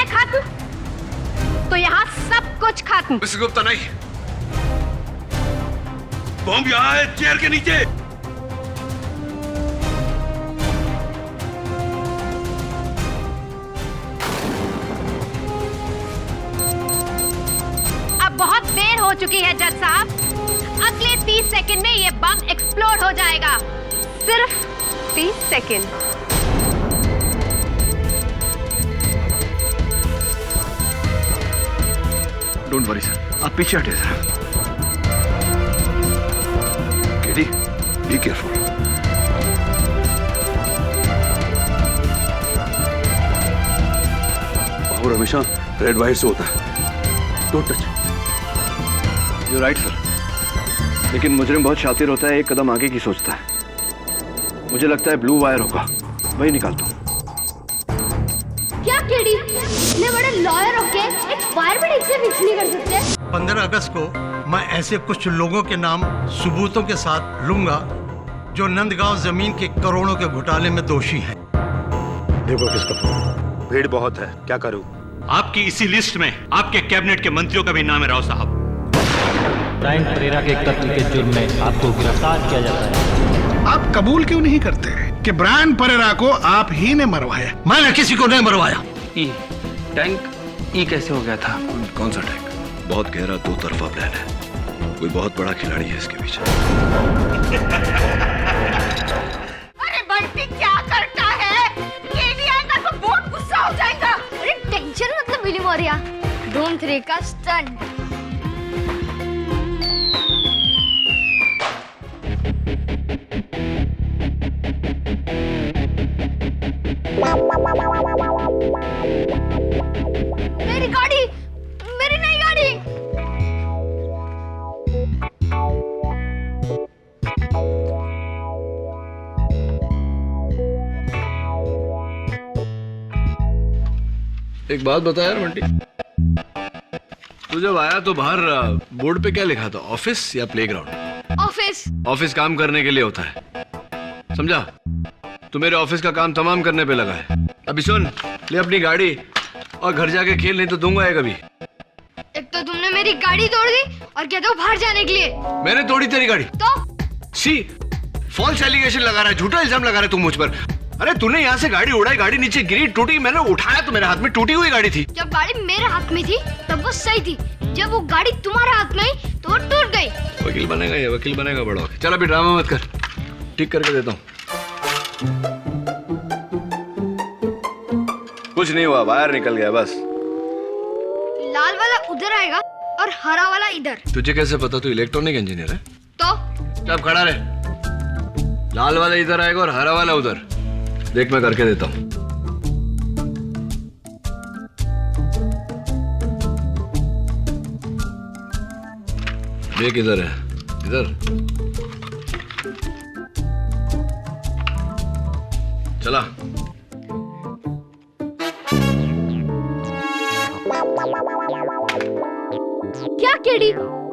मैं खत्म तो यहाँ सब कुछ खत्म। मिसेस गुप्ता नहीं, बॉम्ब यहाँ है, चेयर के नीचे। अब बहुत देर हो चुकी है जज साहब। अगले 30 सेकंड में ये बम एक्सप्लोड हो जाएगा। सिर्फ 30 सेकंड। डोंट वरी सर, आप पीछे हटे सर। KD, be careful. और हमेशा रेड वायर से होता है, don't touch. You right sir, लेकिन मुजरिम बहुत शातिर होता है, एक कदम आगे की सोचता है। मुझे लगता है ब्लू वायर होगा, वही निकालता हूँ। क्या केडी, इतने बड़े लॉयर होके एक फायर ब्रिगेड से फिक्स नहीं कर सकते? 15 अगस्त को मैं ऐसे कुछ लोगों के नाम सबूतों के साथ लूंगा जो नंदगांव जमीन के करोड़ों के घोटाले में दोषी हैं। देखो किसका फोन, भीड़ बहुत है, क्या करूं? आपकी इसी लिस्ट में आपके कैबिनेट के मंत्रियों का भी नाम है राव साहब। ब्रायन परेरा के कत्ल के जुर्म में आपको गिरफ्तार किया जाता है। आप कबूल क्यों नहीं करते कि ब्रायन परेरा को आप ही ने मरवाया? मैंने किसी को नहीं मरवाया। टैंक ई कैसे हो गया था? कौन सा टैंक? बहुत गहरा दो तरफा प्लान है, कोई बहुत बड़ा खिलाड़ी है इसके पीछे। अरे बंटी क्या करता है? केडी आएगा तो बहुत गुस्सा हो जाएगा। अरे टेंशन मतलब बिली मौर्या, धूम 3 का स्टंट। मेरी गाड़ी, मेरी नई गाड़ी। एक बात बता यार बंटी, तू जब आया तो बाहर बोर्ड पे क्या लिखा था? ऑफिस या प्लेग्राउंड? ऑफिस। ऑफिस काम करने के लिए होता है, समझा? तू मेरे ऑफिस का काम तमाम करने पे लगा है। अभी सुन, ले अपनी गाड़ी और घर जाके खेल, नहीं तो दूंगा ये कभी। एक तो तुमने मेरी गाड़ी तोड़ दी और कहते हो बाहर जाने के लिए। मैंने तोड़ी तेरी गाड़ी? तो सी, फॉल्स एलिगेशन लगा रहा है, झूठा इल्जाम लगा रहा है तू मुझ पर। अरे तूने यहाँ से गाड़ी उड़ाई, गाड़ी नीचे गिरी, टूटी, मैंने उठाया तो मेरे हाथ में टूटी हुई गाड़ी थी। जब गाड़ी मेरे हाथ में थी तब वो सही थी, जब वो गाड़ी तुम्हारे हाथ में आई तो वो टूट गई। वकील बनेगा ये, वकील बनेगा बड़ा होके। चल अभी ड्रामा मत कर, ठीक करके देता हूँ। कुछ नहीं हुआ, वायर निकल गया बस। लाल वाला उधर आएगा और हरा वाला इधर। तुझे कैसे पता? तू इलेक्ट्रॉनिक इंजीनियर है? तो चुप खड़ा रहे। लाल वाला इधर आएगा और हरा वाला उधर। देख मैं करके देता हूँ। देख इधर है, इधर। चला। क्या केडी,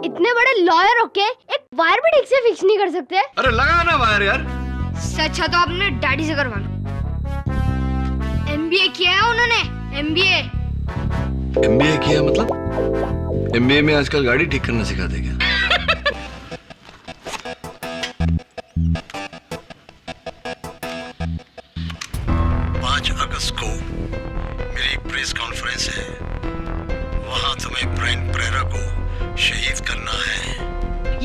इतने बड़े लॉयर होके एक वायर भी ठीक से फिक्स नहीं कर सकते? अरे लगा ना वायर यार। सच है तो आपने डैडी से करवा लो। MBA किया है उन्होंने, MBA। MBA किया मतलब? MBA में आजकल गाड़ी ठीक करना सिखाते क्या? 5 अगस्त को मेरी प्रेस कॉन्फ्रेंस है, वहां तुम्हें ब्रायन परेरा को शहीद करना है।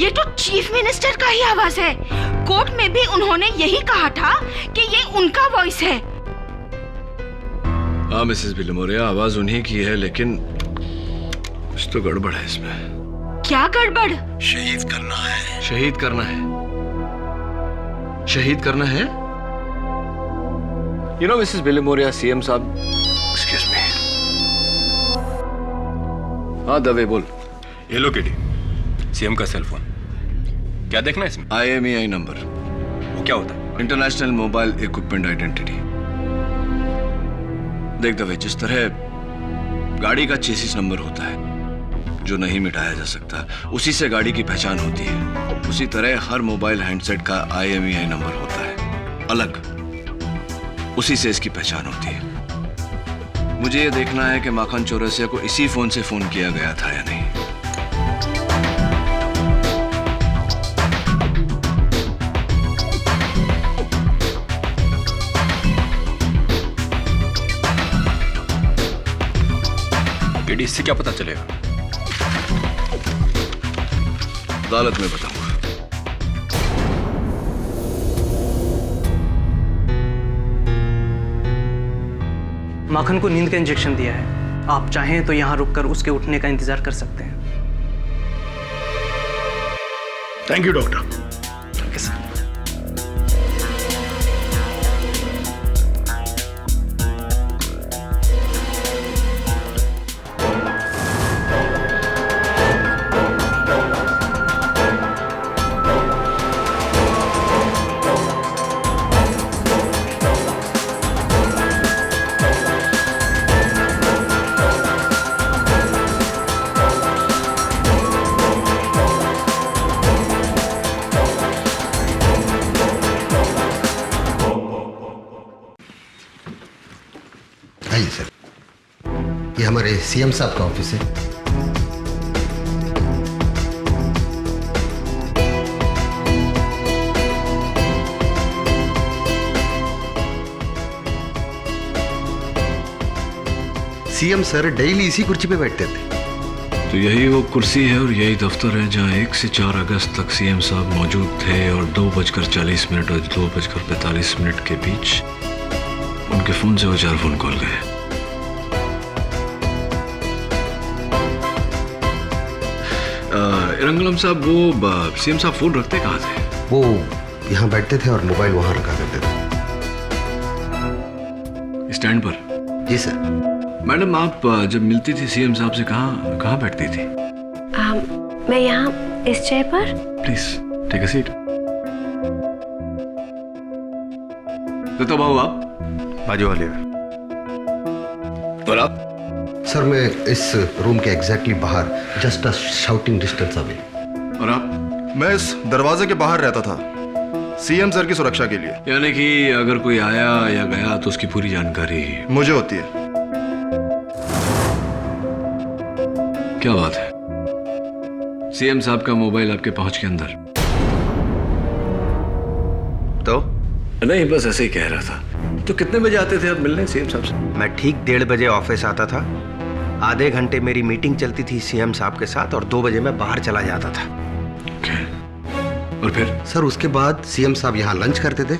ये तो चीफ मिनिस्टर का ही आवाज है। कोर्ट में भी उन्होंने यही कहा था कि ये उनका वॉइस है। हाँ मिसेस बिलमोरिया, आवाज उन्हीं की है, लेकिन कुछ तो गड़बड़ है इसमें। क्या गड़बड़? शहीद करना है। शहीद करना है? शहीद करना है? You know Mrs Bilimoria, CM साहब। Excuse me. हाँ दवे बोल। ये लो केडी, सीएम का सेल फोन। क्या देखना है इसमें? IMEI number. वो क्या होता है? International mobile equipment identity. देख दवे, जिस तरह गाड़ी का चेसिस नंबर होता है जो नहीं मिटाया जा सकता, उसी से गाड़ी की पहचान होती है, उसी तरह हर मोबाइल हैंडसेट का IMEI नंबर होता है, अलग। उसी से इसकी पहचान होती है। मुझे ये देखना है कि माखन चौरसिया को इसी फोन से फोन किया गया था या नहीं। केडी, इससे क्या पता चलेगा? अदालत में बताऊंगा। माखन को नींद का इंजेक्शन दिया है। आप चाहें तो यहाँ रुककर उसके उठने का इंतजार कर सकते हैं। Thank you doctor. Okay sir. आइए सर, ये हमारे सीएम साहब का ऑफिस है। सीएम सर डेली इसी कुर्सी पे बैठते थे। तो यही वो कुर्सी है और यही दफ्तर है जहां 1 से 4 अगस्त तक सीएम साहब मौजूद थे और 2:40 और 2:45 के बीच उनके फोन से वो 4 फोन कॉल गए। रंगलम साहब, वो सीएम साहब फोन रखते कहाँ थे? वो यहाँ बैठते थे और मोबाइल वहाँ रखा करते थे। स्टैंड पर? जी सर। मैडम, आप जब मिलती थी सीएम साहब से कहाँ बैठती थी? मैं यहाँ इस चेयर पर। Please take a seat. तो बाबू, आप बाजू वाले। और आप? सर, मैं इस रूम के एग्जैक्टली बाहर, just a shouting distance away. और आप? मैं इस दरवाजे के बाहर रहता था, सीएम सर की सुरक्षा के लिए। यानी कि अगर कोई आया या गया तो उसकी पूरी जानकारी मुझे होती है। क्या बात है? सीएम साहब का मोबाइल आपके पहुंच के अंदर? तो नहीं, बस ऐसे ही कह रहा था। तो कितने बजे आते थे आप मिलने सीएम साहब से? मैं ठीक 1:30 बजे ऑफिस आता था। आधे घंटे मेरी मीटिंग चलती थी सीएम साहब के साथ और 2 बजे मैं बाहर चला जाता था। और फिर? सर, उसके बाद सीएम साहब यहाँ लंच करते थे,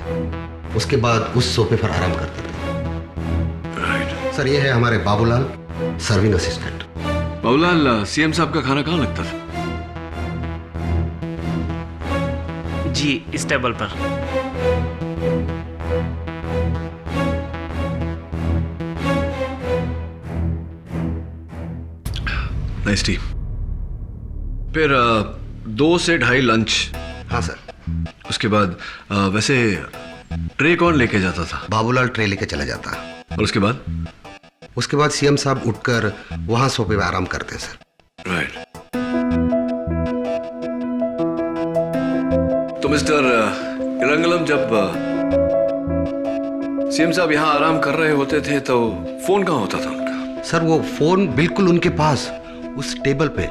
उसके बाद उस सोफे पर आराम करते थे। राइट। सर, ये है हमारे Babulal, serving assistant. Babulal, CM साहब का खाना कहाँ लगता था? जी, इस टेबल पर। Nice T. फिर 2 से 2:30 लंच। हाँ सर। उसके बाद वैसे ट्रे कौन लेके जाता था? बाबूलाल ट्रे लेके चला जाता। और उसके बाद? उसके बाद सीएम साहब उठकर वहां सोफे पे आराम करते हैं सर। राइट। तो मिस्टर रंगलम, जब सीएम साहब यहाँ आराम कर रहे होते थे तो फोन कहाँ होता था उनका? सर, वो फोन बिल्कुल उनके पास, उस टेबल पे।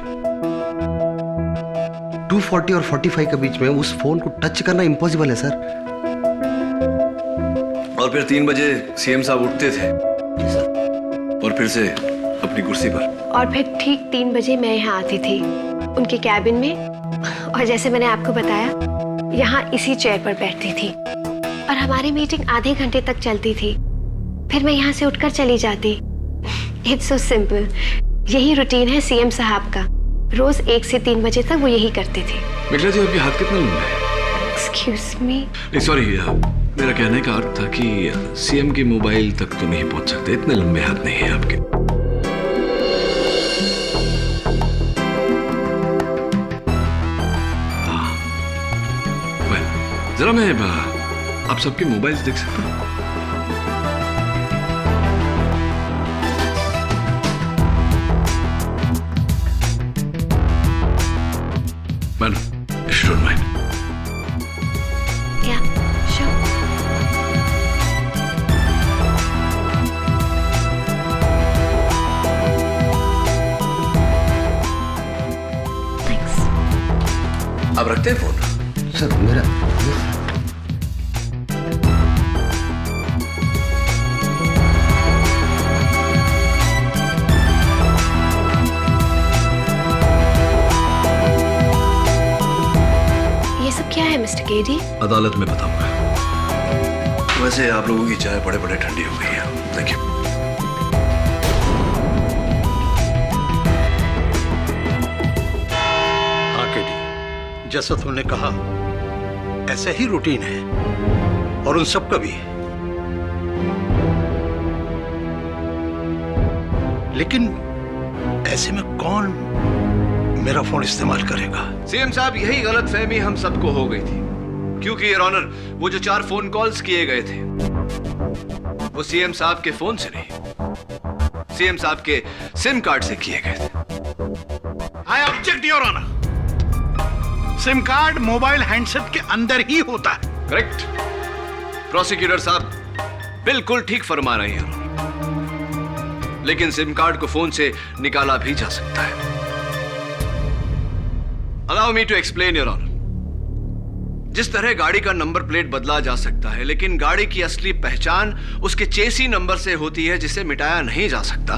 2:40 और 45 के बीच में उस फोन को टच करना इम्पॉसिबल है सर। और फिर 3 बजे सीएम साहब उठते थे? जी सर। और फिर से अपनी कुर्सी पर? और फिर ठीक 3 बजे मैं यहाँ आती थी उनके कैबिन में, और जैसे मैंने आपको बताया यहाँ इसी चेयर पर बैठती थी और हमारी मीटिंग आधे घंटे तक चलती थी। फिर मैं यहाँ से उठकर चली जाती। It's so simple. यही रूटीन है सीएम साहब का। रोज 1 से 3 बजे तक वो यही करते थे। मिश्रा जी, आपके हाथ कितना लंबा है? Excuse me. सॉरी, मेरा कहने का अर्थ था कि सीएम के मोबाइल तक तो नहीं पहुंच सकते, इतने लंबे हाथ नहीं है आपके। जरा मैं आप सबके मोबाइल देख सकता हूँ? Madam, if you don't mind. Yeah, sure. आप रखते हैं फोन? सर मेरा ये सब क्या है मिस्टर केडी? अदालत में बताऊंगा। वैसे आप लोगों की चाय बड़े बड़े ठंडी हो गई है। Thank you. हाँ केडी, जैसा तुमने कहा ऐसा ही रूटीन है और उन सब का भी। लेकिन ऐसे में कौन मेरा फोन इस्तेमाल करेगा? सीएम साहब, यही गलतफहमी हम सबको हो गई थी, क्योंकि योर ऑनर वो जो 4 फोन कॉल्स किए गए थे वो सीएम साहब के फोन से नहीं, सीएम साहब के सिम कार्ड से किए गए थे। I object your honour. Sim card mobile handset के अंदर ही होता है। करेक्ट। प्रोसिक्यूटर साहब बिल्कुल ठीक फरमा रहे हैं, लेकिन सिम कार्ड को फोन से निकाला भी जा सकता है। Allow me to explain your honour. जिस तरह गाड़ी का नंबर प्लेट बदला जा सकता है, लेकिन गाड़ी की असली पहचान उसके चेसी नंबर से होती है जिसे मिटाया नहीं जा सकता,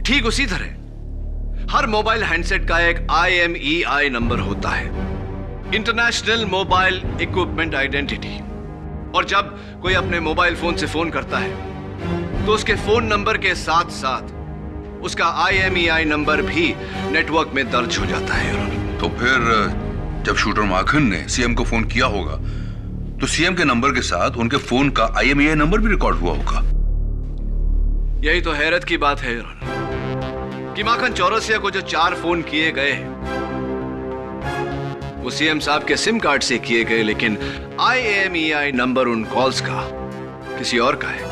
ठीक उसी तरह हर मोबाइल हैंडसेट का एक IMEI नंबर होता है, इंटरनेशनल मोबाइल इक्विपमेंट आइडेंटिटी। और जब कोई अपने मोबाइल फोन से फोन करता है तो उसके फोन नंबर के साथ साथ उसका IMEI नंबर भी नेटवर्क में दर्ज हो जाता है। तो फिर जब शूटर माखन ने सीएम को फोन किया होगा तो सीएम के नंबर के साथ उनके फोन का IMEI नंबर भी रिकॉर्ड हुआ होगा। यही तो हैरत की बात है कि माखन चौरसिया को जो 4 फोन किए गए वो सीएम साहब के सिम कार्ड से किए गए, लेकिन IMEI नंबर उन कॉल्स का किसी और का है।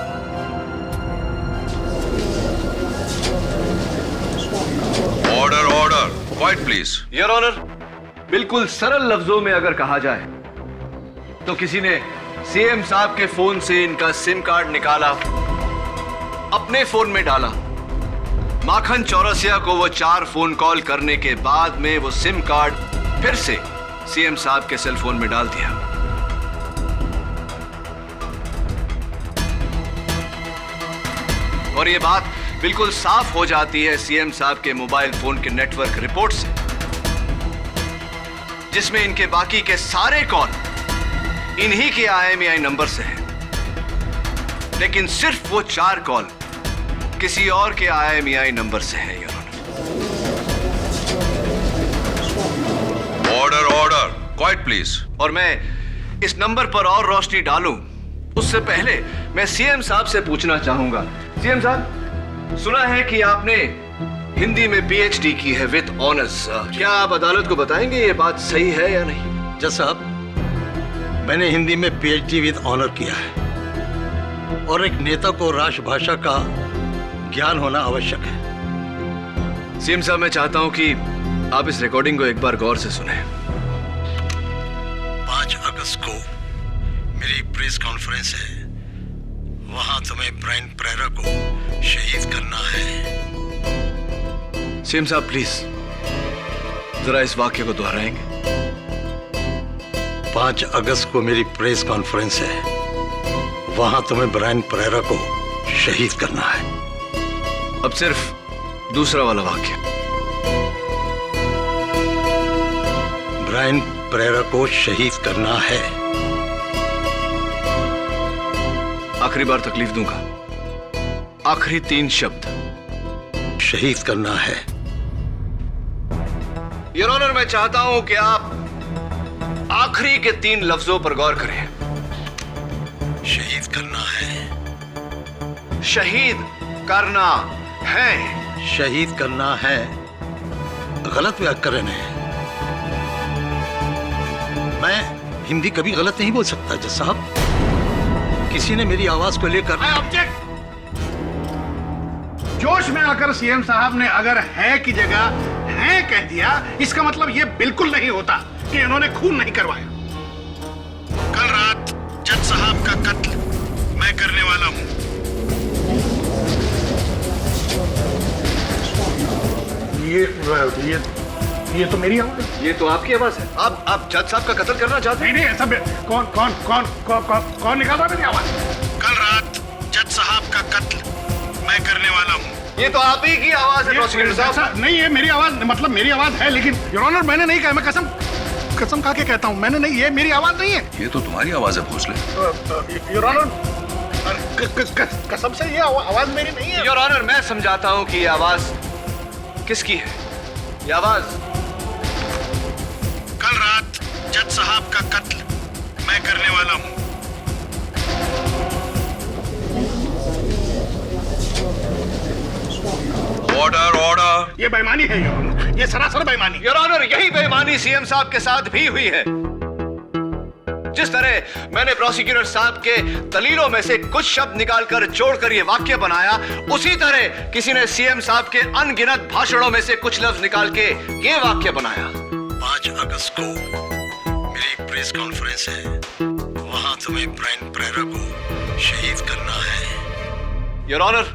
Order order, quiet please. Your honour, बिल्कुल सरल लफ्जों में अगर कहा जाए तो किसी ने सीएम साहब के फोन से इनका सिम कार्ड निकाला, अपने फोन में डाला, माखन चौरसिया को वो 4 फोन कॉल करने के बाद में वो सिम कार्ड फिर से सीएम साहब के सेल फोन में डाल दिया। और ये बात बिल्कुल साफ हो जाती है सीएम साहब के मोबाइल फोन के नेटवर्क रिपोर्ट से, जिसमें इनके बाकी के सारे कॉल इन्हीं के IMEI नंबर से हैं, लेकिन सिर्फ वो 4 कॉल किसी और के IMEI नंबर से है। Order order, quiet please. और मैं इस नंबर पर और रोशनी डालूं उससे पहले मैं सीएम साहब से पूछना चाहूंगा। सीएम साहब, सुना है कि आपने हिंदी में PhD की है विद ऑनर्स। क्या आप अदालत को बताएंगे ये बात सही है या नहीं? जज साहब, मैंने हिंदी में PhD विद ऑनर किया है और एक नेता को राष्ट्रभाषा का ज्ञान होना आवश्यक है। सीएम साहब, मैं चाहता हूं कि आप इस रिकॉर्डिंग को एक बार गौर से सुने। 5 अगस्त को मेरी प्रेस कॉन्फ्रेंस है, वहां तुम्हें ब्रायन परेरा को शहीद करना है। सीएम साहब प्लीज जरा इस वाक्य को दोहराएंगे। 5 अगस्त को मेरी प्रेस कॉन्फ्रेंस है, वहां तुम्हें ब्रायन परेरा को शहीद करना है। अब सिर्फ दूसरा वाला वाक्य। ब्रायन परेरा को शहीद करना है। आखिरी बार तकलीफ दूंगा, आखिरी 3 शब्द। शहीद करना है। योर ऑनर, मैं चाहता हूं कि आप आखिरी के 3 लफ्जों पर गौर करें। शहीद करना है। शहीद करना है। शहीद करना है गलत व्याकरण है। मैं हिंदी कभी गलत नहीं बोल सकता जज साहब। किसी ने मेरी आवाज को लेकर ऑब्जेक्ट। जोश में आकर सीएम साहब ने अगर है की जगह है कह दिया, इसका मतलब यह बिल्कुल नहीं होता कि इन्होंने खून नहीं करवाया। कल रात जज साहब का कत्ल मैं करने वाला हूं। ये तो मेरी आवाज है। ये तो आपकी आवाज है। आप जज साहब का कत्ल करना चाहते हैं? नहीं ऐसा कौन निकाला मेरी आवाज? कल रात जज साहब का कत्ल मैं करने वाला हूँ। ये तो आप ही की आवाज है प्रोसिक्यूटर साहब। नहीं, ये मेरी आवाज, मतलब मेरी आवाज है, लेकिन योर ऑनर मैंने नहीं कहा। मैं कसम खा के कहता हूँ, मैंने नहीं, ये मेरी आवाज नहीं है। ये तो तुम्हारी आवाज है भोसले। योर ऑनर कसम से ये आवाज मेरी नहीं है। योर ऑनर मैं समझाता हूँ कि ये आवाज किसकी है। ये आवाज कल रात जज साहब का कत्ल मैं करने वाला हूँ। Order order. ये बेईमानी है योर ऑनर, ये सरासर बेईमानी। योर ऑनर यही बेईमानी सीएम साहब के साथ भी हुई है। जिस तरह मैंने प्रोसिक्यूटर साहब के दलीलों में से कुछ शब्द निकालकर जोड़कर ये वाक्य बनाया, उसी तरह किसी ने सीएम साहब के अनगिनत भाषणों में से कुछ लफ्ज निकाल के ये वाक्य बनाया। 5 अगस्त को मेरी प्रेस कॉन्फ्रेंस है, वहां तुम्हें ब्रायन परेरा को शहीद करना है। योर ऑनर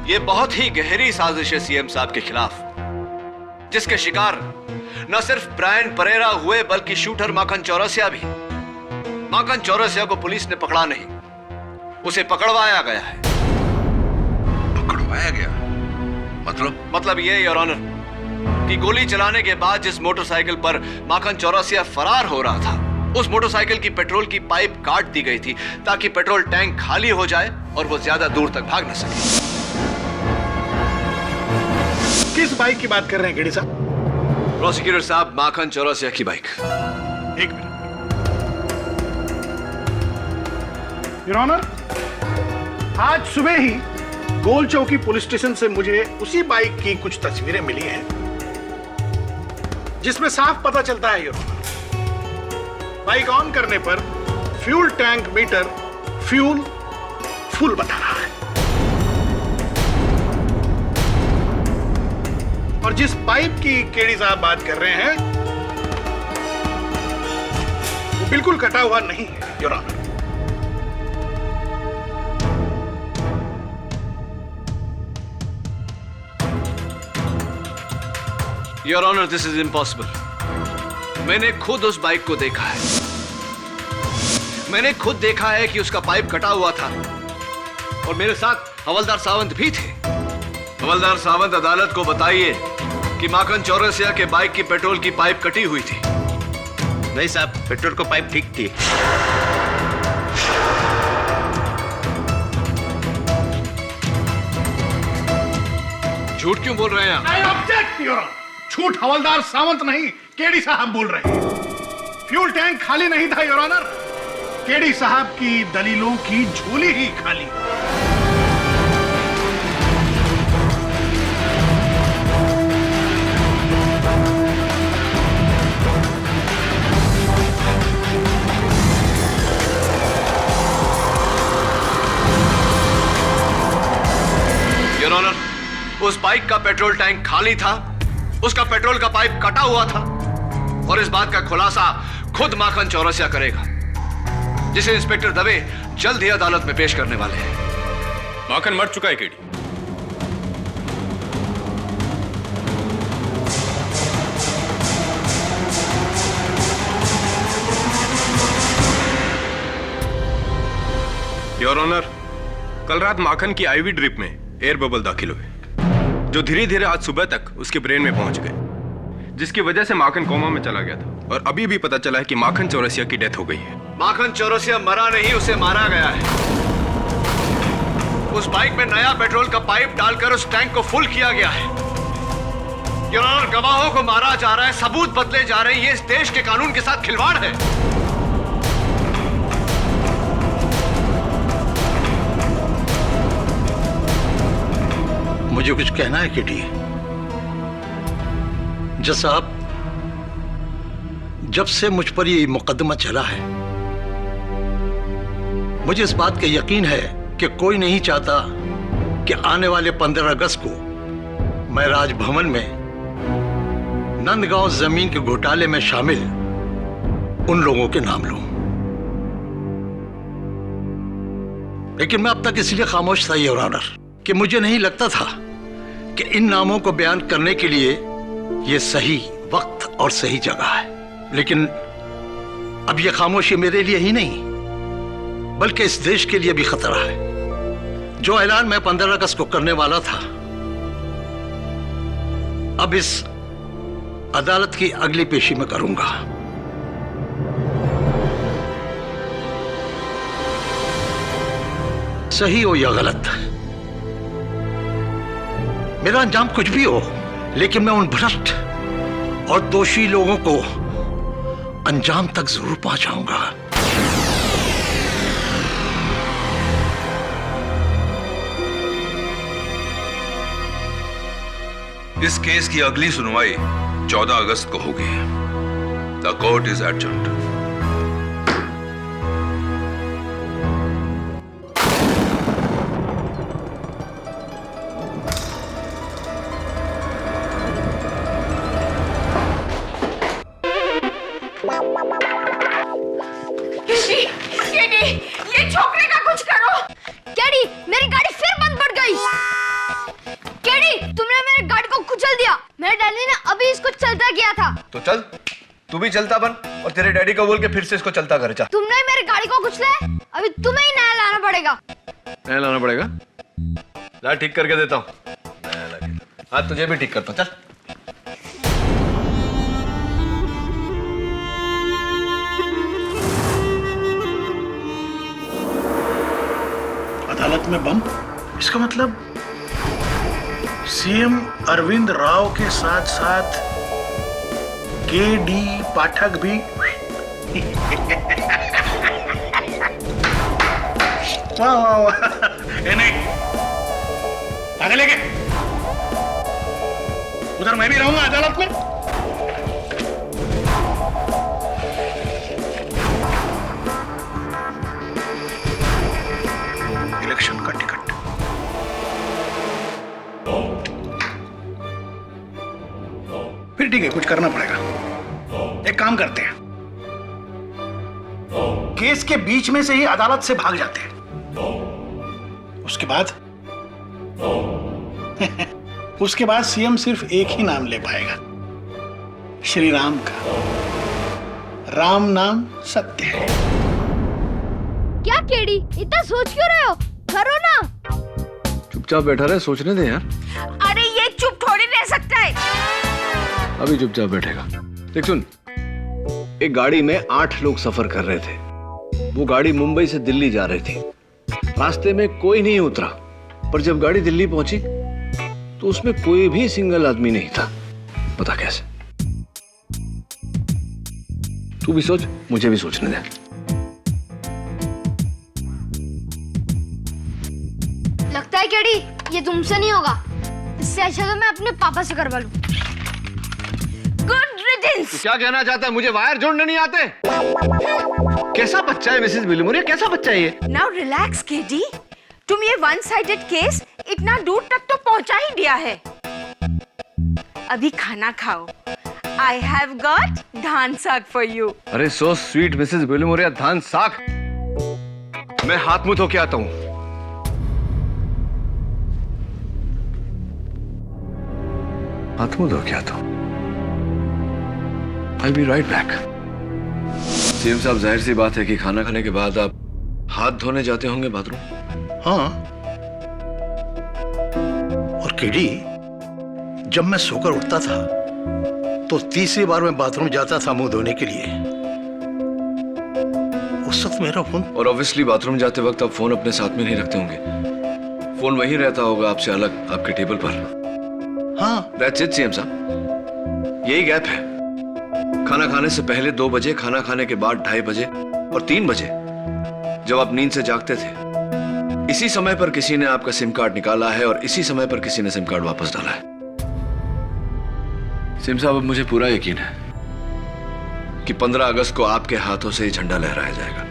ये बहुत ही गहरी साजिश है सीएम साहब के खिलाफ, जिसके शिकार न सिर्फ ब्रायन परेरा हुए बल्कि शूटर माखन चौरसिया भी। माखन चौरसिया को पुलिस ने पकड़ा नहीं, उसे पकड़वाया गया है। पकड़वाया गया मतलब ये योर ऑनर कि गोली चलाने के बाद जिस मोटरसाइकिल पर माखन चौरसिया फरार हो रहा था, उस मोटरसाइकिल की पेट्रोल की पाइप काट दी गई थी ताकि पेट्रोल टैंक खाली हो जाए और वो ज्यादा दूर तक भाग न सके। किस बाइक की बात कर रहे हैं गेडी साहब? प्रोसिक्यूटर साहब माखन चौरसिया की बाइक। एक मिनट योर ऑनर, आज सुबह ही गोल चौकी पुलिस स्टेशन से मुझे उसी बाइक की कुछ तस्वीरें मिली हैं, जिसमें साफ पता चलता है योर ऑनर, बाइक ऑन करने पर fuel tank meter fuel full बता रहा है, और जिस पाइप की केडी साहब बात कर रहे हैं वो बिल्कुल कटा हुआ नहीं है your honour. Your honour this is impossible. मैंने खुद उस बाइक को देखा है। मैंने खुद देखा है कि उसका पाइप कटा हुआ था और मेरे साथ हवलदार सावंत भी थे। हवलदार सावंत अदालत को बताइए कि माखन चौरसिया के बाइक की पेट्रोल की पाइप कटी हुई थी। नहीं साहब, पेट्रोल को पाइप ठीक थी। झूठ क्यों बोल रहे हैं आप? I object, Your Honor। झूठ हवलदार सावंत नहीं, केडी साहब बोल रहे हैं। फ्यूल टैंक खाली नहीं था योर ऑनर, केडी साहब की दलीलों की झोली ही खाली। योर ऑनर उस बाइक का पेट्रोल टैंक खाली था, उसका पेट्रोल का पाइप कटा हुआ था, और इस बात का खुलासा खुद माखन चौरसिया करेगा, जिसे इंस्पेक्टर दवे जल्द ही अदालत में पेश करने वाले हैं। माखन मर चुका है केडी। योर ऑनर, कल रात माखन की आईवी ड्रिप में एयर बबल दाखिल हुए, जो धीरे धीरे आज सुबह तक उसके ब्रेन में पहुंच गए, जिसकी वजह से माखन कोमा में चला गया था। और अभी भी पता चला है कि माखन चौरसिया की डेथ हो गई है। माखन चौरसिया मरा नहीं, उसे मारा गया है। उस बाइक में नया पेट्रोल का पाइप डालकर उस टैंक को फुल किया गया है। योर ऑनर, गवाहों को मारा जा रहा है, सबूत बदले जा रहे हैं, ये इस देश के कानून के साथ खिलवाड़ है। मुझे कुछ कहना है केडी? जज साहब, जब से मुझ पर ये मुकदमा चला है, मुझे इस बात का यकीन है कि कोई नहीं चाहता कि आने वाले 15 अगस्त को मैं राजभवन में नंदगांव जमीन के घोटाले में शामिल उन लोगों के नाम लूं। लेकिन मैं अब तक इसलिए खामोश था योर ऑनर कि मुझे नहीं लगता था कि इन नामों को बयान करने के लिए यह सही और सही जगह है। लेकिन अब यह खामोशी मेरे लिए ही नहीं बल्कि इस देश के लिए भी खतरा है। जो ऐलान मैं 15 अगस्त को करने वाला था, अब इस अदालत की अगली पेशी में करूंगा। सही हो या गलत, मेरा अंजाम कुछ भी हो, लेकिन मैं उन भ्रष्ट और दोषी लोगों को अंजाम तक जरूर पहुंचाऊंगा। इस केस की अगली सुनवाई 14 अगस्त को होगी। The court is adjourned. ये छोकरे का कुछ करो। केडी, मेरी गाड़ी फिर बंद पड़ गई। केडी, तुमने मेरी गाड़ी को कुचल दिया। मेरे डैडी ने अभी इसको चलता किया था। तो चल, तू भी चलता बन और तेरे डैडी को बोल के फिर से इसको चलता करे। चल। तुमने मेरी गाड़ी को कुचला है, अभी तुम्हें ही नया लाना पड़ेगा। नया लाना पड़ेगा? ला ठीक करके देता हूँ। हाँ, तुझे भी ठीक करता हूँ। चल। अदालत में बम, इसका मतलब सीएम अरविंद राव के साथ साथ केडी पाठक भी। वाह वाह वाह। नहीं, आगे लेके उधर मैं भी रहूंगा अदालत में। इलेक्शन का टिकट। फिर ठीक है, कुछ करना पड़ेगा। एक काम करते हैं, केस के बीच में से ही अदालत से भाग जाते हैं। उसके बाद उसके बाद सीएम सिर्फ एक ही नाम ले पाएगा, श्री राम का। राम नाम सत्य है। क्या केडी, इतना सोच क्यों रहे हो? करो ना। चुपचाप बैठा रहे, सोचने दे यार। अरे ये चुप थोड़ी रह सकता है। अभी चुपचाप बैठेगा। देख सुन, एक गाड़ी में 8 लोग सफर कर रहे थे। वो गाड़ी मुंबई से दिल्ली जा रही थी। रास्ते में कोई नहीं उतरा, पर जब गाड़ी दिल्ली पहुंची तो उसमें कोई भी सिंगल आदमी नहीं था। पता कैसे? तू भी सोच, मुझे भी सोचने दे। लगता है केडी, ये तुमसे नहीं होगा। इससे अच्छा तो मैं अपने पापा से करवा लूं। गुड रिडंस। तू क्या कहना चाहता है? मुझे वायर जोड़ने नहीं आते? कैसा बच्चा है मिसेस विल्मोर, कैसा बच्चा है ये? नाउ रिलैक्स केडी, तुम ये वन साइडेड केस इतना दूर तक तो पहुंचा ही दिया है। अभी खाना खाओ। आई हैव गॉट धान साग फॉर यू। अरे सो स्वीट मिसेस विल्मोर, धान साग। मैं हाथ मुंह धो के आता हूँ। हाथ मुंह धो के आता हूँ। I'll be right back. CM साहब, जाहिर सी बात है कि खाना खाने के बाद आप हाथ धोने जाते होंगे बाथरूम। हाँ, और केडी, जब मैं सोकर उठता था तो तीसरी बार मैं बाथरूम जाता था मुंह धोने के लिए। उस वक्त मेरा फोन। और ऑब्वियसली बाथरूम जाते वक्त आप फोन अपने साथ में नहीं रखते होंगे। फोन वहीं रहता होगा आपसे अलग, आपके टेबल पर। हाँ, दैट्स इट सीएम साहब, यही गैप है। खाना खाने से पहले 2 बजे, खाना खाने के बाद 2:30 बजे और 3 बजे जब आप नींद से जागते थे, इसी समय पर किसी ने आपका सिम कार्ड निकाला है और इसी समय पर किसी ने सिम कार्ड वापस डाला है। सिम साहब, अब मुझे पूरा यकीन है कि 15 अगस्त को आपके हाथों से झंडा लहराया जाएगा।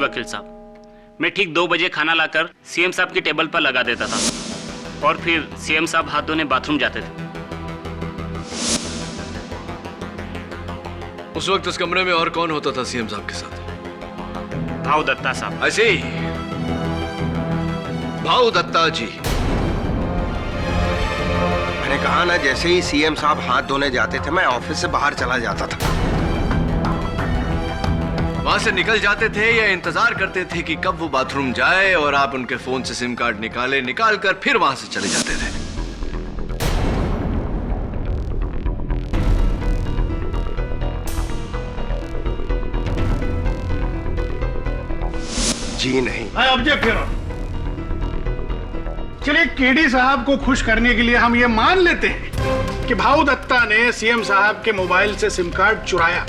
वकील साहब। मैं ठीक 2 बजे खाना लाकर सीएम साहब की टेबल पर लगा देता था और फिर सीएम साहब हाथ धोने बाथरूम जाते थे। उस वक्त उस कमरे में और कौन होता था सीएम साहब के साथ? भाऊ दत्ता साहब। ऐसे ही भाऊ दत्ता जी। मैंने कहा ना, जैसे ही सीएम साहब हाथ धोने जाते थे मैं ऑफिस से बाहर चला जाता था। वहां से निकल जाते थे या इंतजार करते थे कि कब वो बाथरूम जाए और आप उनके फोन से सिम कार्ड निकाल कर फिर वहां से चले जाते थे? जी नहीं। I object your honour. चलिए, केडी साहब को खुश करने के लिए हम ये मान लेते हैं कि भाऊ दत्ता ने सीएम साहब के मोबाइल से सिम कार्ड चुराया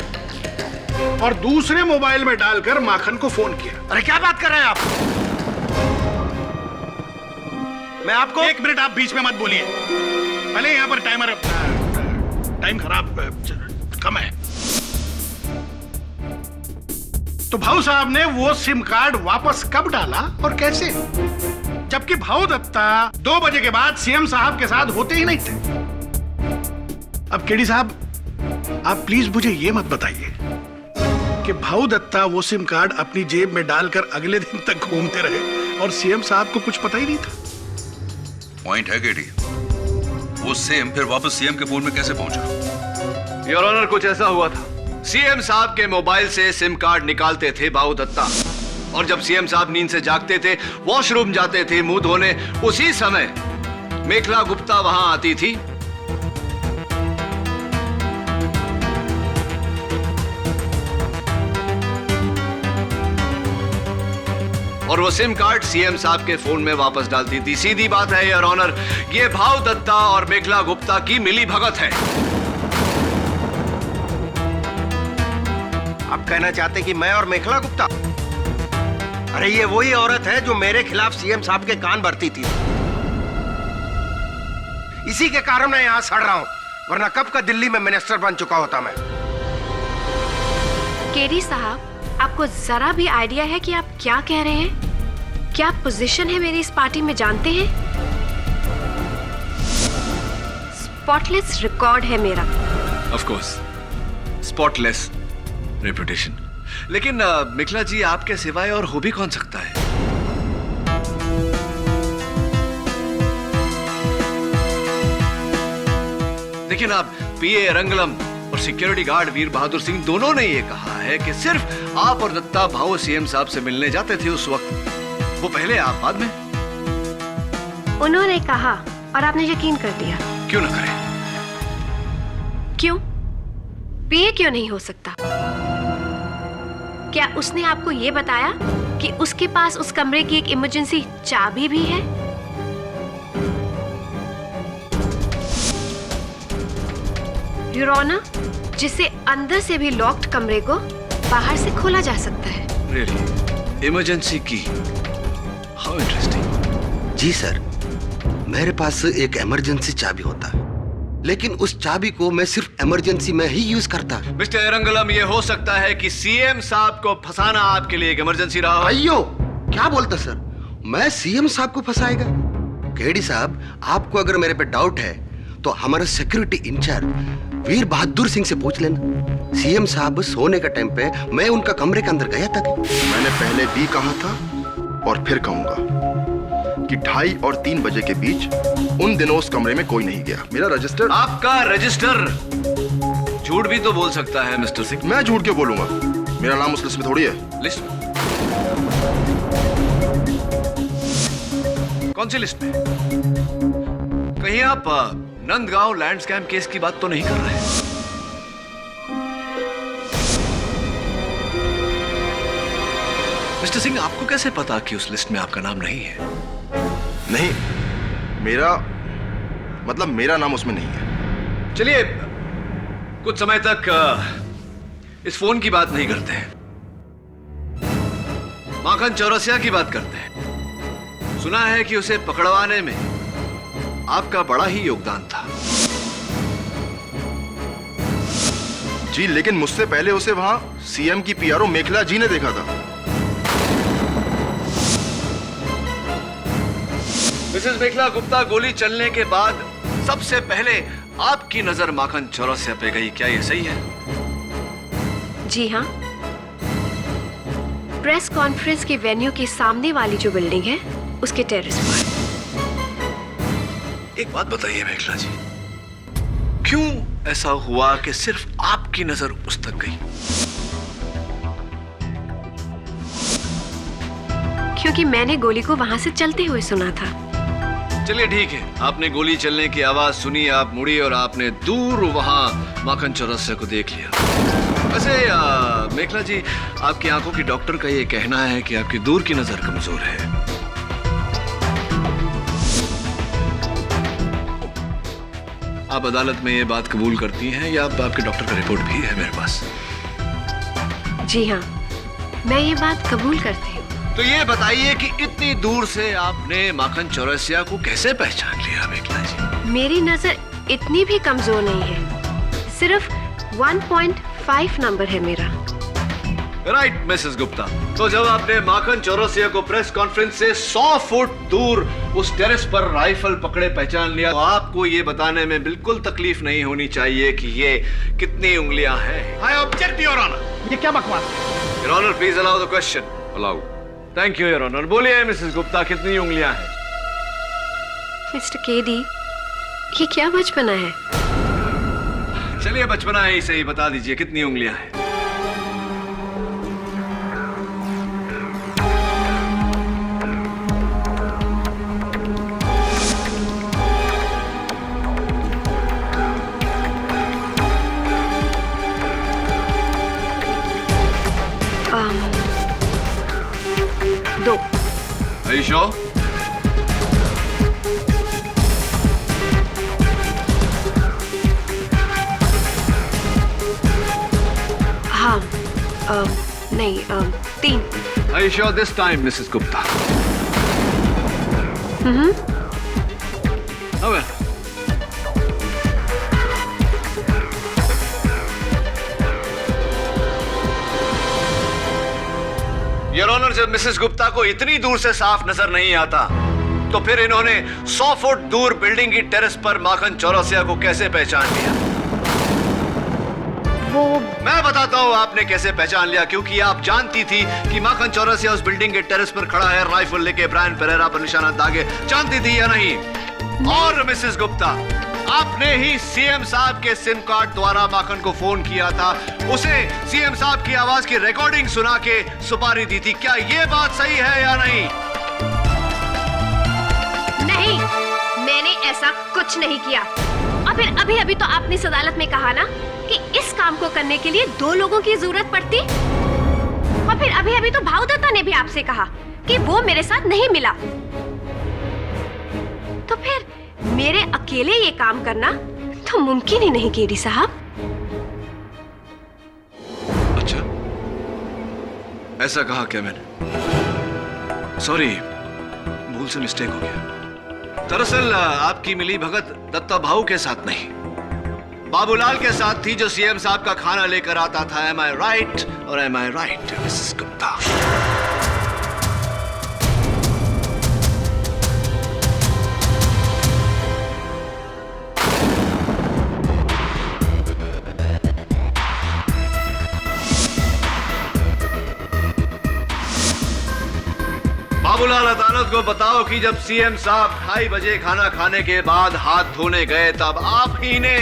और दूसरे मोबाइल में डालकर माखन को फोन किया। अरे क्या बात कर रहे हैं आप? मैं आपको... 1 मिनट आप बीच में मत बोलिए। पहले यहाँ पर टाइम खराब कम है। तो भाऊ साहब ने वो सिम कार्ड वापस कब डाला और कैसे, जबकि भाऊ दत्ता 2 बजे के बाद सीएम साहब के साथ होते ही नहीं थे? अब केडी साहब, आप प्लीज मुझे ये मत बताइए कि भाऊ दत्ता वो सिम कार्ड अपनी जेब में डालकर अगले दिन तक घूमते रहे और सीएम साहब को कुछ पता ही नहीं था। पॉइंट है केडी, वो सेम फिर वापस सीएम के फोन में कैसे पहुंचा? योर ऑनर, कुछ ऐसा हुआ था। सीएम साहब के मोबाइल से सिम कार्ड निकालते थे भाऊ दत्ता, और जब सीएम साहब नींद से जागते थे, वॉशरूम जाते थे मुंह धोने, उसी समय मेखला गुप्ता वहां आती थी और वो सिम कार्ड सीएम साहब के फोन में वापस डालती थी। सीधी बात है योर ऑनर, ये भाऊ दत्ता और मेखला गुप्ता की मिली भगत है। आप कहना चाहते कि मैं और मेखला गुप्ता? अरे ये वही औरत है जो मेरे खिलाफ सीएम साहब के कान भरती थी। इसी के कारण मैं यहां सड़ रहा हूं, वरना कब का दिल्ली में मिनिस्टर बन चुका होता मैं। केडी साहब, आपको जरा भी आइडिया है कि आप क्या कह रहे हैं? क्या पोजीशन है मेरी इस पार्टी में जानते हैं? स्पॉटलेस रिकॉर्ड है मेरा। Of course, spotless reputation. लेकिन मिखला जी, आपके सिवाय और हो भी कौन सकता है? लेकिन आप पीए रंगलम और सिक्योरिटी गार्ड वीर बहादुर सिंह दोनों ने ये कहा है कि सिर्फ आप और दत्ता भाऊ सीएम साहब से मिलने जाते थे उस वक्त, वो पहले आप बाद में। उन्होंने कहा और आपने यकीन कर दिया। क्यों ना करें? क्यों? पीए क्यों नहीं हो सकता? क्या उसने आपको ये बताया कि उसके पास उस कमरे की एक इमरजेंसी चाबी भी है? योर ऑनर, जिसे अंदर से भी लॉक्ड कमरे को बाहर से खोला जा सकता है। Really? इमरजेंसी की? How interesting. जी सर, मेरे पास एक इमरजेंसी चाबी होता है, लेकिन उस चाबी को मैं सिर्फ इमरजेंसी में ही यूज करता। मिस्टर रंगलम, ये हो सकता है कि सीएम साहब को फंसाना आपके लिए एक इमरजेंसी रहा हो। अयो, क्या बोलता सर? मैं सीएम साहब को फंसाएगा? केडी साहब, आपको अगर मेरे पे डाउट है तो हमारा सिक्योरिटी इंचार्ज वीर बहादुर सिंह से पूछ लेना। सीएम साहब सोने के टाइम पे मैं उनका कमरे के अंदर गया था। मैंने पहले भी कहा था और फिर कहूंगा कि 2:30 और 3 बजे के बीच उन दिनों उस कमरे में कोई नहीं गया। मेरा रजिस्टर... आपका रजिस्टर झूठ भी तो बोल सकता है मिस्टर सिंह। मैं झूठ क्यों बोलूंगा? मेरा नाम उस लिस्ट में थोड़ी है। लिस्ट में? कौन सी लिस्ट में? कहीं आप नंदगांव लैंड स्कैम केस की बात तो नहीं कर रहे? मिस्टर सिंह, आपको कैसे पता कि उस लिस्ट में आपका नाम नहीं है? नहीं, मेरा नाम उसमें नहीं है। चलिए, कुछ समय तक इस फोन की बात नहीं करते हैं, माखन चौरसिया की बात करते हैं। सुना है कि उसे पकड़वाने में आपका बड़ा ही योगदान था। जी, लेकिन मुझसे पहले उसे वहां सीएम की पीआरओ मेखला जी ने देखा था। मिसेस मेखला गुप्ता, गोली चलने के बाद सबसे पहले आपकी नजर माखन चौरसिया पे गई, क्या ये सही है? जी हाँ, प्रेस कॉन्फ्रेंस के वेन्यू के सामने वाली जो बिल्डिंग है उसके टेरेस पर। एक बात बताइए मेखला जी, क्यों ऐसा हुआ कि सिर्फ आपकी नजर उस तक गई? क्योंकि मैंने गोली को वहां से चलते हुए सुना था। चलिए ठीक है, आपने गोली चलने की आवाज सुनी, आप मुड़ी और आपने दूर वहां माखन चौरसिया को देख लिया। वैसे मेखला जी, आपकी आंखों की डॉक्टर का ये कहना है कि आपकी दूर की नजर कमजोर है। आप अदालत में ये बात कबूल करती हैं या आपके डॉक्टर का रिपोर्ट भी है मेरे पास? जी हाँ, मैं ये बात कबूल करती हूँ। तो ये बताइए कि इतनी दूर से आपने माखन चौरसिया को कैसे पहचान लिया मेखला जी? मेरी नजर इतनी भी कमजोर नहीं है, सिर्फ 1.5 नंबर है मेरा। राइट मिसेस गुप्ता, तो जब आपने माखन चौरसिया को प्रेस कॉन्फ्रेंस से 100 फुट दूर उस टेरेस पर राइफल पकड़े पहचान लिया, तो आपको ये बताने में बिल्कुल तकलीफ नहीं होनी चाहिए कि ये कितनी उंगलियां हैं। I object your honour. ये क्या बकवास है? Your honour please allow the question. Allow. Thank you your honour. बोलिए मिसेस गुप्ता, कितनी उंगलियां हैं? मिस्टर केडी, ये क्या बचपना है? चलिए बचपना है ही सही, बता दीजिए कितनी उंगलियां हैं? दो। Are you sure? हाँ, नहीं, 3। Are you sure this time, Mrs. Gupta? Oh well. Your honour, जब मिसेस गुप्ता को इतनी दूर से साफ नजर नहीं आता, तो फिर इन्होंने 100 फुट दूर बिल्डिंग की टेरेस पर माखन चौरसिया को कैसे पहचान लिया? वो मैं बताता हूँ आपने कैसे पहचान लिया, क्योंकि आप जानती थी कि माखन चौरसिया उस बिल्डिंग के टेरेस पर खड़ा है, राइफल लेके ब्रायन पेरेरा पर निशाना दागे। जानती थी या नहीं? और मिसेस गुप्ता, आपने ही सीएम साहब के सिम कार्ड द्वारा माखन को फोन किया था, उसे सीएम साहब की आवाज की रिकॉर्डिंग सुना के सुपारी दी थी। क्या ये बात सही है या नहीं? नहीं, मैंने ऐसा कुछ नहीं किया। और फिर अभी तो आपने इस अदालत में कहा ना कि इस काम को करने के लिए 2 लोगों की जरूरत पड़ती। और फिर अभी तो भावदत्ता ने भी आपसे कहा कि वो मेरे साथ नहीं मिला। तो फिर मेरे अकेले ये काम करना तो मुमकिन ही नहीं केडी साहब। अच्छा, ऐसा कहा क्या मैंने? सॉरी, भूल से मिस्टेक हो गया। दरअसल आपकी मिली भगत दत्ता भाऊ के साथ नहीं, बाबूलाल के साथ थी, जो सीएम साहब का खाना लेकर आता था। एम आई राइट और एम आई राइट मिसेस गुप्ता? बाबूलाल, अदालत को बताओ कि जब सीएम साहब 2:30 बजे खाना खाने के बाद हाथ धोने गए, तब आप ही ने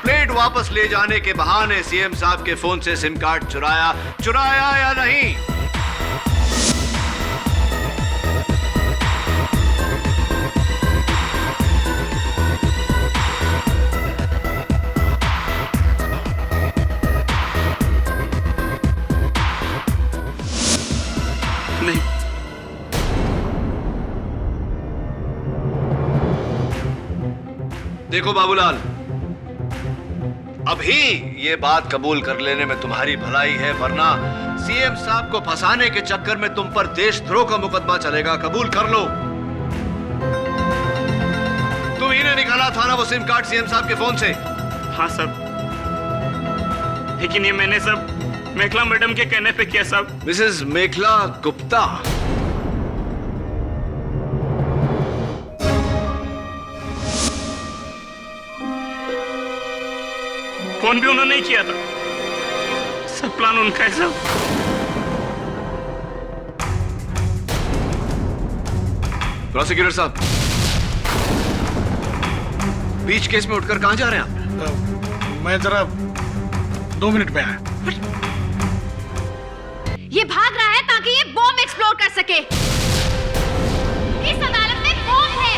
प्लेट वापस ले जाने के बहाने सीएम साहब के फोन से सिम कार्ड चुराया या नहीं? नहीं। देखो बाबूलाल, अभी ये बात कबूल कर लेने में तुम्हारी भलाई है, वरना सीएम साहब को फंसाने के चक्कर में तुम पर देशद्रोह का मुकदमा चलेगा। कबूल कर लो। तुम ही ने निकाला था ना वो सिम कार्ड सीएम साहब के फोन से? हाँ सब, लेकिन ये मैंने सब मेखला मैडम के कहने पे किया सब। मिसेस मेखला गुप्ता, फोन भी उन्होंने ही किया था। सब प्लान उनका है सब। प्रोसिक्यूटर साहब, बीच केस में उठकर कहां जा रहे हैं आप? मैं जरा 2 मिनट में आया। ये भाग रहा है ताकि ये बॉम्ब एक्सप्लोर कर सके। इस अदालत में बॉम्ब है।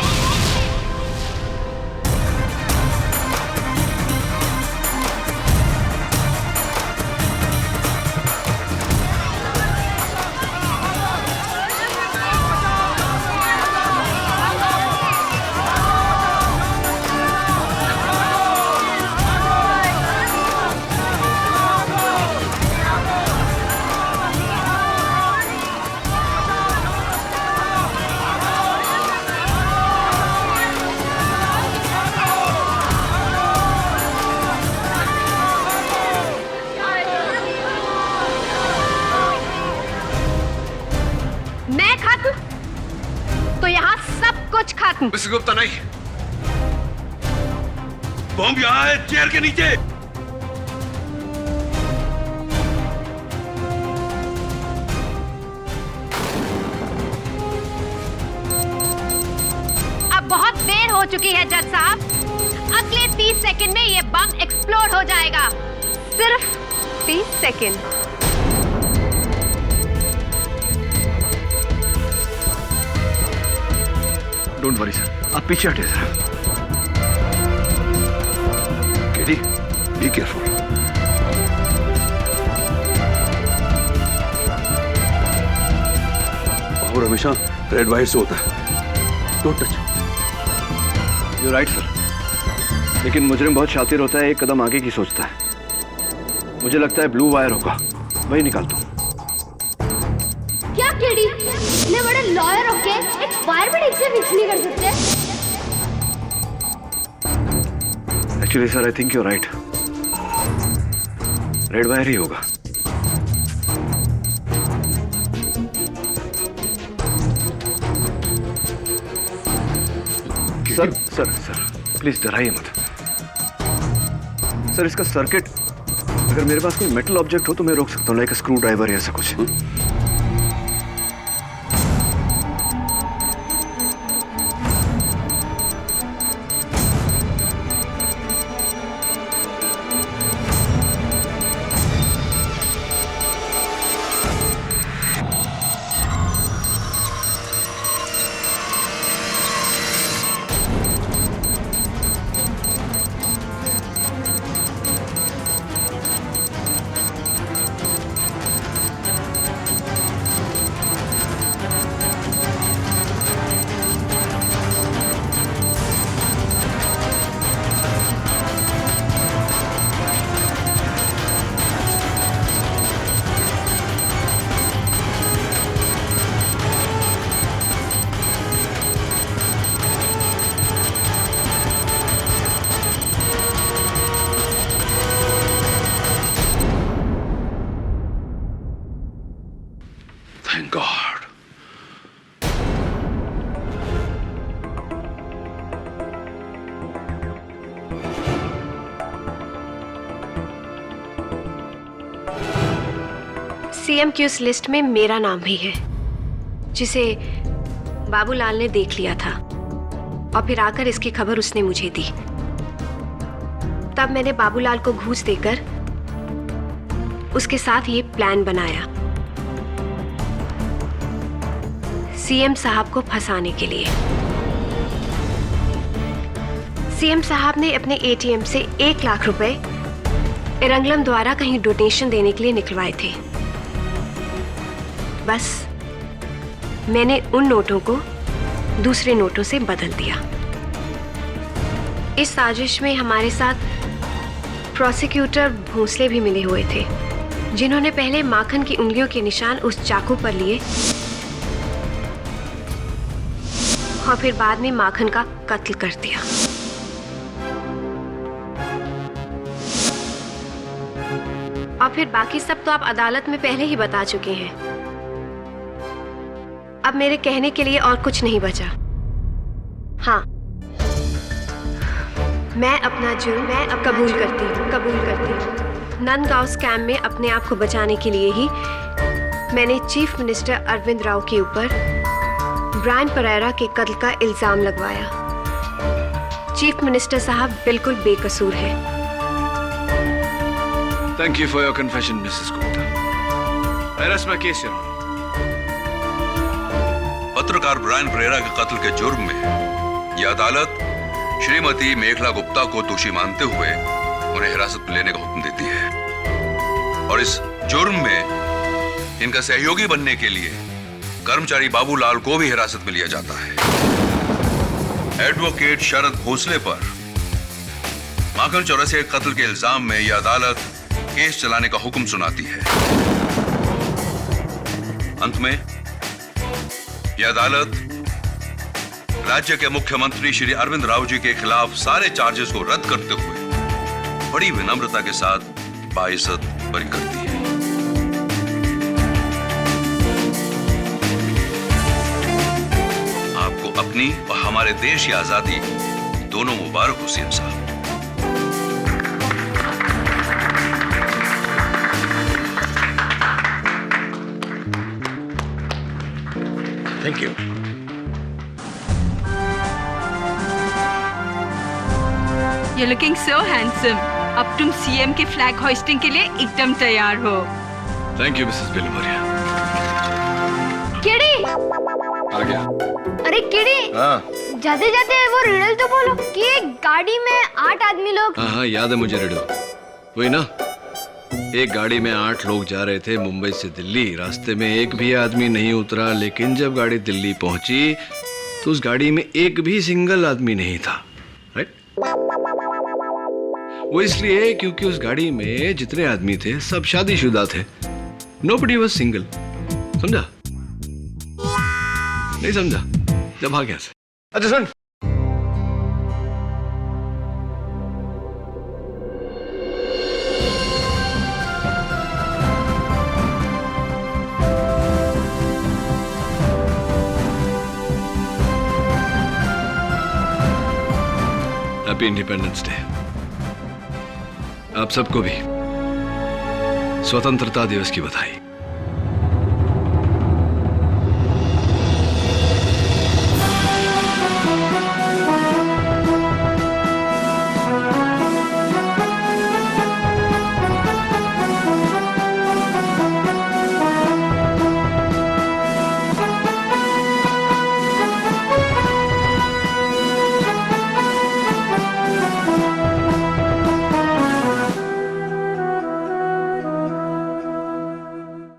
तो यहाँ सब कुछ खत्म। मिस्टर गुप्ता, नहीं, बॉम्ब यहाँ है, चेयर के नीचे। अब बहुत देर हो चुकी है जज साहब। अगले 30 सेकंड में ये बम एक्सप्लोड हो जाएगा। सिर्फ 30 सेकंड। डोंट वरी सर, आप पीछे हटिए सर। KD, be careful. और हमेशा रेड वायर से होता है, don't touch. You right sir, लेकिन मुजरिम बहुत शातिर होता है, एक कदम आगे की सोचता है। मुझे लगता है ब्लू वायर होगा, वही निकालता हूँ। क्या केडी, इतने बड़े लॉयर होके एक फायर ब्रिगेड से फिक्स नहीं कर सकते? Actually sir, I think you right, red wire ही होगा। सर सर सर प्लीज डराइए मत सर। इसका सर्किट, अगर मेरे पास कोई मेटल ऑब्जेक्ट हो तो मैं रोक सकता हूँ, लाइक स्क्रू ड्राइवर या ऐसा कुछ। Thank God. सीएम की उस लिस्ट में मेरा नाम भी है, जिसे बाबूलाल ने देख लिया था और फिर आकर इसकी खबर उसने मुझे दी। तब मैंने बाबूलाल को घूस देकर उसके साथ ये प्लान बनाया, सीएम साहब को फंसाने के लिए। सीएम साहब ने अपने एटीएम से 1 लाख रुपए एरंगलम द्वारा कहीं डोनेशन देने के लिए निकलवाए थे। बस मैंने उन नोटों को दूसरे नोटों से बदल दिया। इस साजिश में हमारे साथ प्रोसिक्यूटर भोंसले भी मिले हुए थे, जिन्होंने पहले माखन की उंगलियों के निशान उस चाकू पर लिए और फिर बाद में माखन का कत्ल कर दिया। और फिर बाकी सब तो आप अदालत में पहले ही बता चुके हैं। अब मेरे कहने के लिए और कुछ नहीं बचा। हाँ, मैं अपना जुर्म कबूल करती हूँ। नंदगांव स्कैम में अपने आप को बचाने के लिए ही मैंने चीफ मिनिस्टर अरविंद राव के ऊपर ब्रायन परेरा के कत्ल का इल्जाम लगवाया। चीफ मिनिस्टर साहब बिल्कुल बेकसूर है। Thank you for your confession, Mrs. Gupta. I rest my case, Your Honor. पत्रकार ब्रायन परेरा के कत्ल के जुर्म में यह अदालत श्रीमती मेखला गुप्ता को दोषी मानते हुए उन्हें हिरासत में लेने का हुक्म देती है और इस जुर्म में इनका सहयोगी बनने के लिए कर्मचारी बाबूलाल को भी हिरासत में लिया जाता है। एडवोकेट शरद भोसले पर माखन चौरसिया के कत्ल के इल्जाम में यह अदालत केस चलाने का हुक्म सुनाती है। अंत में यह अदालत राज्य के मुख्यमंत्री श्री अरविंद राव जी के खिलाफ सारे चार्जेस को रद्द करते हुए बड़ी विनम्रता के साथ बाइज्जत बरी करती है। आपको अपनी और हमारे देश की आजादी दोनों मुबारक हो सीएम साहब। Thank you. You're looking so handsome. अब तुम सीएम के फ्लैग होइस्टिंग के लिए एकदम तैयार हो। Thank you, Mrs. Bilumariya. KD, आ गया। अरे केडी, जाते जाते वो रिडल तो बोलो कि एक गाड़ी में 8 आदमी लोग। हाँ, याद है मुझे रिडल। वही ना, एक गाड़ी में 8 लोग जा रहे थे मुंबई से दिल्ली। रास्ते में एक भी आदमी नहीं उतरा, लेकिन जब गाड़ी दिल्ली पहुंची तो उस गाड़ी में एक भी सिंगल आदमी नहीं था। राइट? वो इसलिए क्योंकि उस गाड़ी में जितने आदमी थे सब शादीशुदा थे। Nobody was single. समझा? नहीं समझा? जब भाग गया से। अच्छा सुन, हैप्पी इंडिपेंडेंस डे। आप सबको भी स्वतंत्रता दिवस की बधाई।